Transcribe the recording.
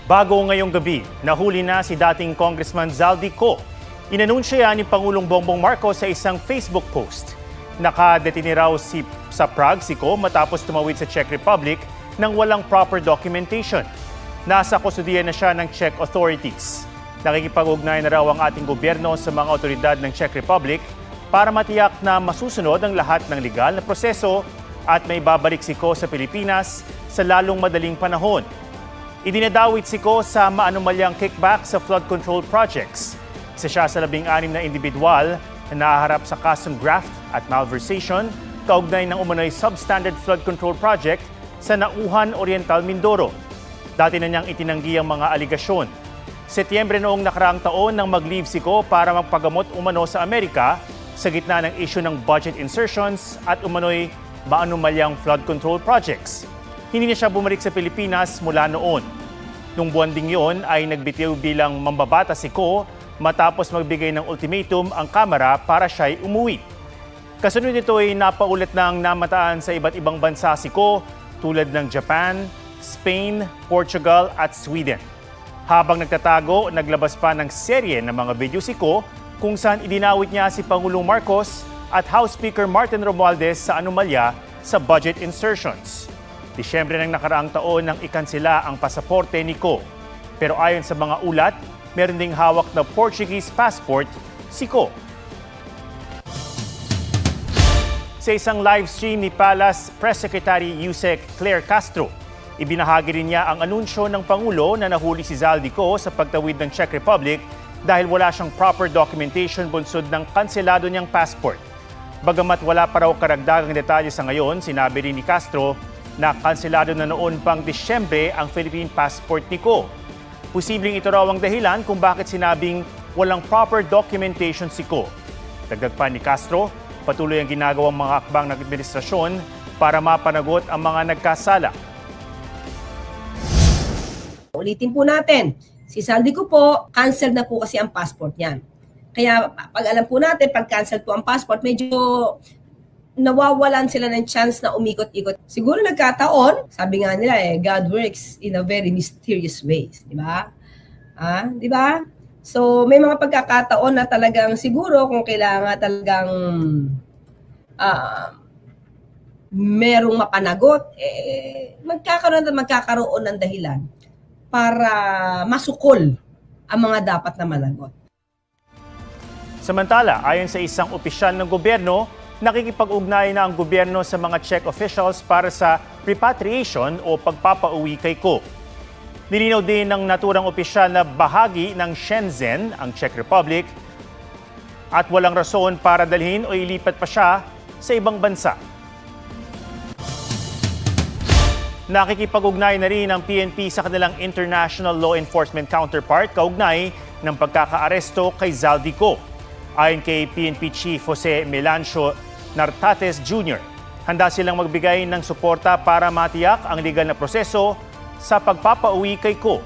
Bago ngayong gabi, nahuli na si dating Congressman Zaldy Co. Inanunsya yan ni Pangulong Bongbong Marcos sa isang Facebook post. Nakadetini raw sa Prague si Co matapos tumawid sa Czech Republic nang walang proper documentation. Nasa kustudiya na siya ng Czech authorities. Nakikipag-ugnayan na raw ang ating gobyerno sa mga otoridad ng Czech Republic para matiyak na masusunod ang lahat ng legal na proseso at may babalik si Co sa Pilipinas sa lalong madaling panahon. Idinadawit si Co sa maanumalyang kickback sa flood control projects. Isa siya sa 16 na individual na nahaharap sa custom graft at malversation kaugnay ng umano'y substandard flood control project sa Nauhan Oriental, Mindoro. Dati na niyang itinanggi ang mga aligasyon. Setyembre noong nakaraang taon nang mag-leave si Co para magpagamot umano sa Amerika sa gitna ng issue ng budget insertions at umano'y maanumalyang flood control projects. Hindi na siya bumalik sa Pilipinas mula noon. Nung buwan ding yun ay nagbitiw bilang mambabata si Co matapos magbigay ng ultimatum ang Kamara para siya'y umuwi. Kasunod nito ay napaulit ng namataan sa iba't ibang bansa si Co tulad ng Japan, Spain, Portugal at Sweden. Habang nagtatago, naglabas pa ng serye ng mga video si Co kung saan idinawit niya si Pangulong Marcos at House Speaker Martin Romualdez sa anomalya sa budget insertions. Disyembre ng nakaraang taon nang ikansela ang pasaporte ni Co. Pero ayon sa mga ulat, meron ding hawak na Portuguese passport si Co. Sa isang live stream ni Palace Press Secretary Yusek Claire Castro, ibinahagi rin niya ang anunsyo ng Pangulo na nahuli si Zaldy Co sa pagtawid ng Czech Republic dahil wala siyang proper documentation bunsod ng kanselado niyang passport. Bagamat wala pa raw karagdagang detalye sa ngayon, sinabi rin ni Castro na kanselado na noon pang Disyembre ang Philippine passport ni Co. Posibleng ito raw ang dahilan kung bakit sinabing walang proper documentation si Co. Dagdag pa ni Castro, patuloy ang ginagawang mga akbang ng administrasyon para mapanagot ang mga nagkasala. Ulitin po natin, si Zaldy Co po, cancel na po kasi ang passport niyan. Kaya pag alam po natin, pag cancel po ang passport, medyo nawawalan sila ng chance na umikot-ikot. Siguro nagkataon, sabi nga nila God works in a very mysterious ways, di ba? Di ba? So may mga pagkakataon na talagang siguro kung kailangan talagang merong mapanagot, magkakaroon ng dahilan para masukol ang mga dapat na managot. Samantala, ayon sa isang opisyal ng gobyerno, nakikipag-ugnay na ang gobyerno sa mga Czech officials para sa repatriation o pagpapauwi kay Co. Nilinaw din ng naturang opisyal na bahagi ng Shenzhen, ang Czech Republic, at walang rason para dalhin o ilipat pa siya sa ibang bansa. Nakikipag-ugnay na rin ang PNP sa kanilang international law enforcement counterpart kaugnay ng pagkakaaresto kay Zaldy Co. Ayon kay PNP Chief Jose Melancio Nartates Jr., handa silang magbigay ng suporta para matiyak ang legal na proseso sa pagpapauwi kay Co.